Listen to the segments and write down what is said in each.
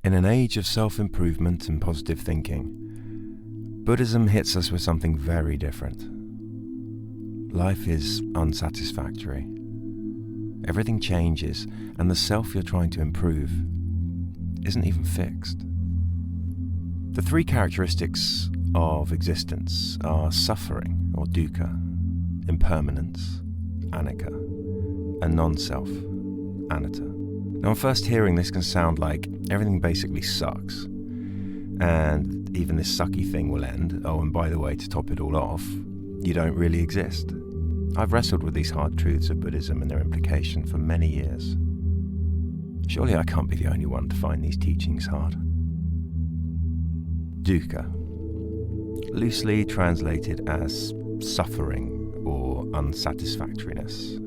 In an age of self-improvement and positive thinking, Buddhism hits us with something very different. Life is unsatisfactory. Everything changes, and the self you're trying to improve isn't even fixed. The three characteristics of existence are suffering, or dukkha, impermanence, anicca, and non-self, anattā. Now, on first hearing, this can sound like everything basically sucks, and even this sucky thing will end. Oh, and by the way, to top it all off, you don't really exist. I've wrestled with these hard truths of Buddhism and their implication for many years. Surely I can't be the only one to find these teachings hard. Dukkha, loosely translated as suffering or unsatisfactoriness.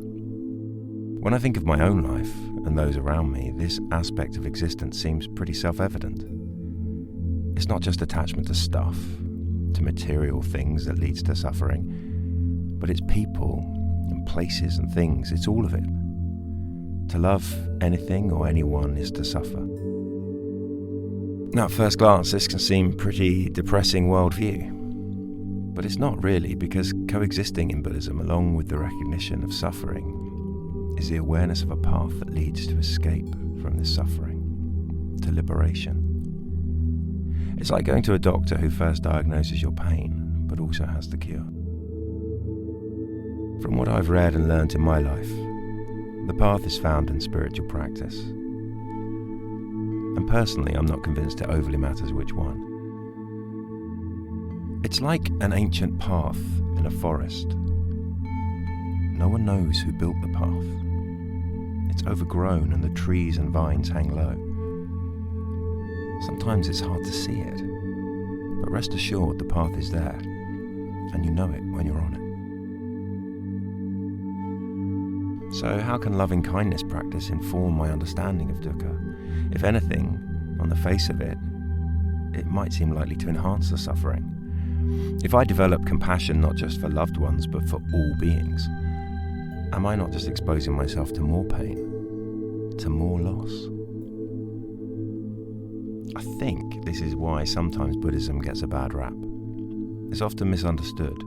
When I think of my own life and those around me, this aspect of existence seems pretty self-evident. It's not just attachment to stuff, to material things that leads to suffering, but it's people and places and things, it's all of it. To love anything or anyone is to suffer. Now, at first glance, this can seem pretty depressing worldview, but it's not really, because coexisting in Buddhism, along with the recognition of suffering, is the awareness of a path that leads to escape from this suffering, to liberation. It's like going to a doctor who first diagnoses your pain, but also has the cure. From what I've read and learnt in my life, the path is found in spiritual practice. And personally, I'm not convinced it overly matters which one. It's like an ancient path in a forest. No one knows who built the path. It's overgrown and the trees and vines hang low. Sometimes it's hard to see it, but rest assured the path is there, and you know it when you're on it. So how can loving kindness practice inform my understanding of dukkha? If anything, on the face of it, it might seem likely to enhance the suffering. If I develop compassion not just for loved ones, but for all beings, am I not just exposing myself to more pain, to more loss? I think this is why sometimes Buddhism gets a bad rap. It's often misunderstood.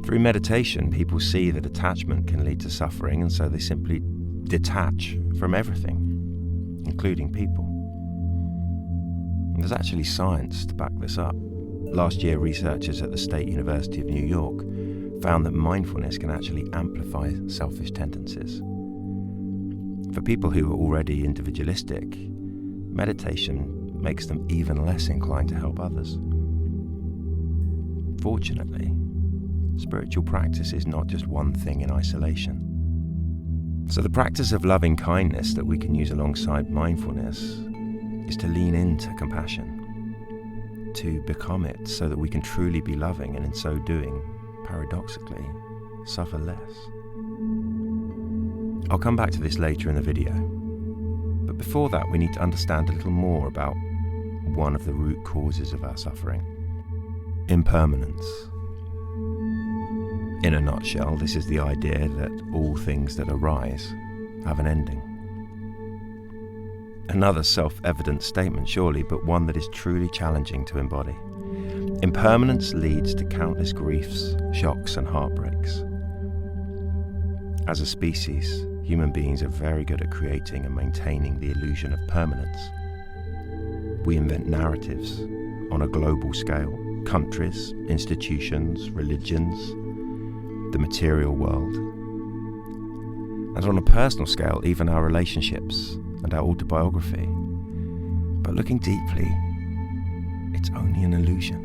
Through meditation, people see that attachment can lead to suffering, and so they simply detach from everything, including people. And there's actually science to back this up. Last year, researchers at the State University of New York found that mindfulness can actually amplify selfish tendencies. For people who are already individualistic, meditation makes them even less inclined to help others. Fortunately, spiritual practice is not just one thing in isolation. So the practice of loving kindness that we can use alongside mindfulness is to lean into compassion, to become it so that we can truly be loving, and in so doing, paradoxically, suffer less. I'll come back to this later in the video, but before that we need to understand a little more about one of the root causes of our suffering: impermanence. In a nutshell, this is the idea that all things that arise have an ending. Another self-evident statement, surely, but one that is truly challenging to embody. Impermanence leads to countless griefs, shocks, and heartbreaks. As a species, human beings are very good at creating and maintaining the illusion of permanence. We invent narratives on a global scale: countries, institutions, religions, the material world. And on a personal scale, even our relationships and our autobiography. But looking deeply, it's only an illusion.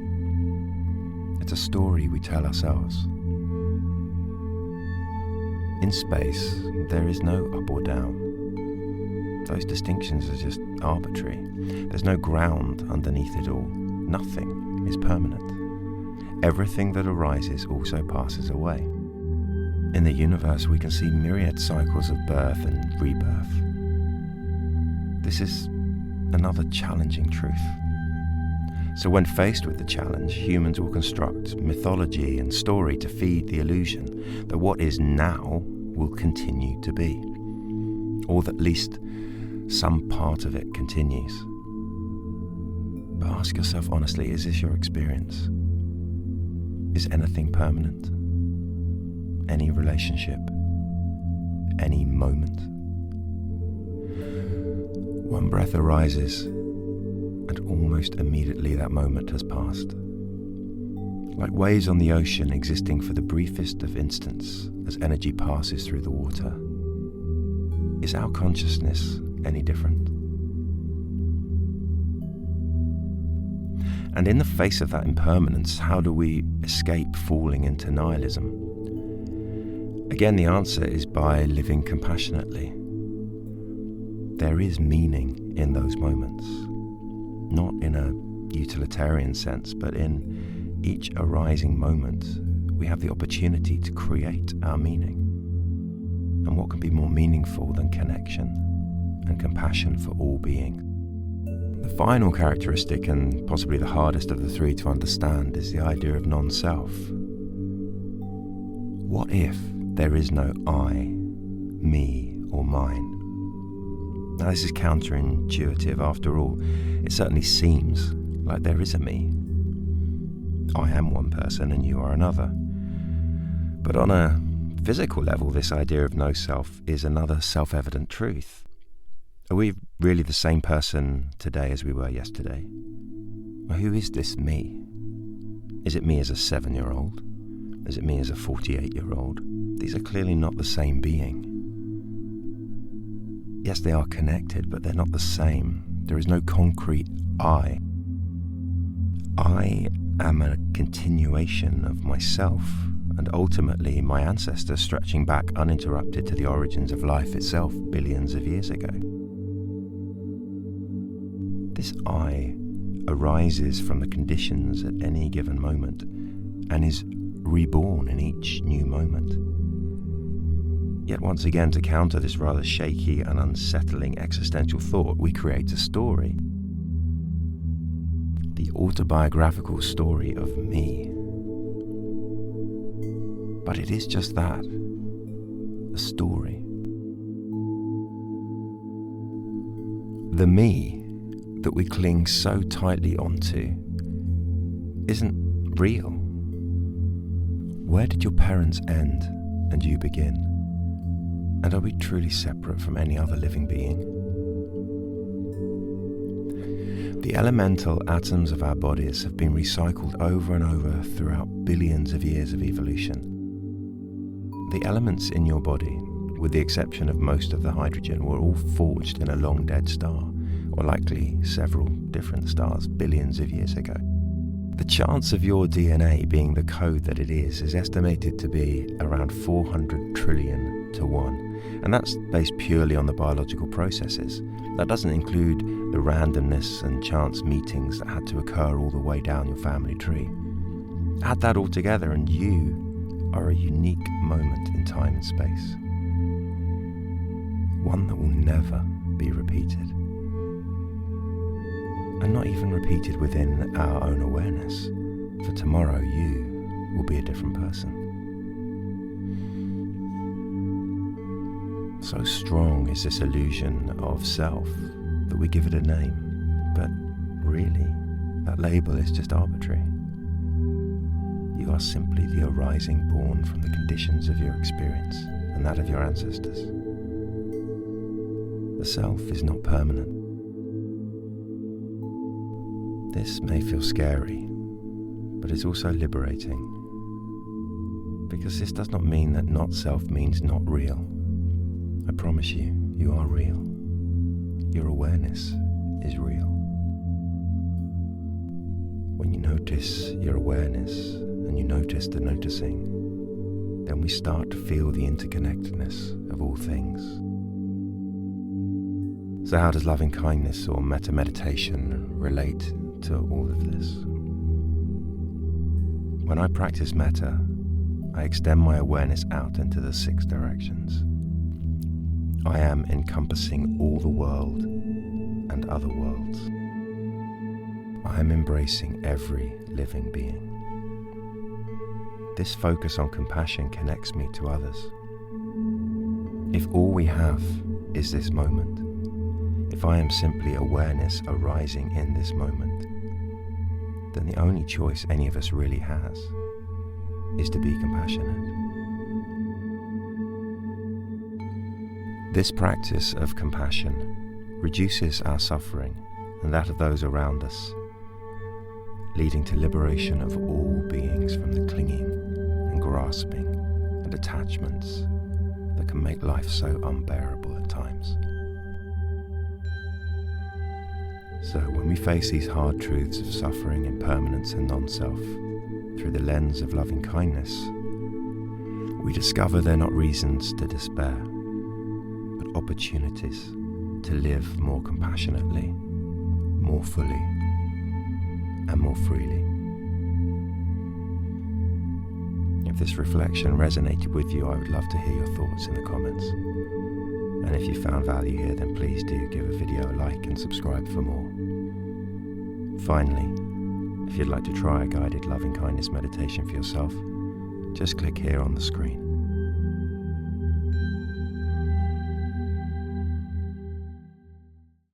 It's a story we tell ourselves. In space, there is no up or down. Those distinctions are just arbitrary. There's no ground underneath it all. Nothing is permanent. Everything that arises also passes away. In the universe, we can see myriad cycles of birth and rebirth. This is another challenging truth. So when faced with the challenge, humans will construct mythology and story to feed the illusion that what is now will continue to be, or that at least some part of it continues. But ask yourself honestly, is this your experience? Is anything permanent? Any relationship? Any moment? One breath arises, and almost immediately that moment has passed. Like waves on the ocean existing for the briefest of instants as energy passes through the water. Is our consciousness any different? And in the face of that impermanence, how do we escape falling into nihilism? Again, the answer is by living compassionately. There is meaning in those moments, not in a utilitarian sense, but in each arising moment, we have the opportunity to create our meaning. And what can be more meaningful than connection and compassion for all being? The final characteristic, and possibly the hardest of the three to understand, is the idea of non-self. What if there is no I, me, or mine? Now, this is counterintuitive. After all, it certainly seems like there is a me. I am one person and you are another. But on a physical level, this idea of no self is another self-evident truth. Are we really the same person today as we were yesterday? Well, who is this me? Is it me as a 7-year-old? Is it me as a 48-year-old? These are clearly not the same being. Yes, they are connected, but they're not the same. There is no concrete I. I am a continuation of myself, and ultimately my ancestors stretching back uninterrupted to the origins of life itself billions of years ago. This I arises from the conditions at any given moment and is reborn in each new moment. Yet once again, to counter this rather shaky and unsettling existential thought, we create a story. The autobiographical story of me. But it is just that, a story. The me that we cling so tightly onto isn't real. Where did your parents end and you begin? And are we truly separate from any other living being? The elemental atoms of our bodies have been recycled over and over throughout billions of years of evolution. The elements in your body, with the exception of most of the hydrogen, were all forged in a long dead star, or likely several different stars billions of years ago. The chance of your DNA being the code that it is estimated to be around 400 trillion to 1, and that's based purely on the biological processes. That doesn't include the randomness and chance meetings that had to occur all the way down your family tree. Add that all together and you are a unique moment in time and space. One that will never be repeated. And not even repeated within our own awareness, for tomorrow you will be a different person. So strong is this illusion of self that we give it a name, but really, that label is just arbitrary. You are simply the arising born from the conditions of your experience and that of your ancestors. The self is not permanent. This may feel scary, but it's also liberating, because this does not mean that not self means not real. I promise you, you are real. Your awareness is real. When you notice your awareness and you notice the noticing, then we start to feel the interconnectedness of all things. So how does loving kindness or metta meditation relate to all of this? When I practice metta, I extend my awareness out into the 6 directions. I am encompassing all the world and other worlds. I am embracing every living being. This focus on compassion connects me to others. If all we have is this moment, if I am simply awareness arising in this moment, then the only choice any of us really has is to be compassionate. This practice of compassion reduces our suffering and that of those around us, leading to liberation of all beings from the clinging and grasping and attachments that can make life so unbearable at times. So when we face these hard truths of suffering, impermanence and non-self through the lens of loving kindness, we discover they're not reasons to despair, but opportunities to live more compassionately, more fully, and more freely. If this reflection resonated with you, I would love to hear your thoughts in the comments. And if you found value here, then please do give a video a like and subscribe for more. Finally, if you'd like to try a guided loving kindness meditation for yourself, just click here on the screen.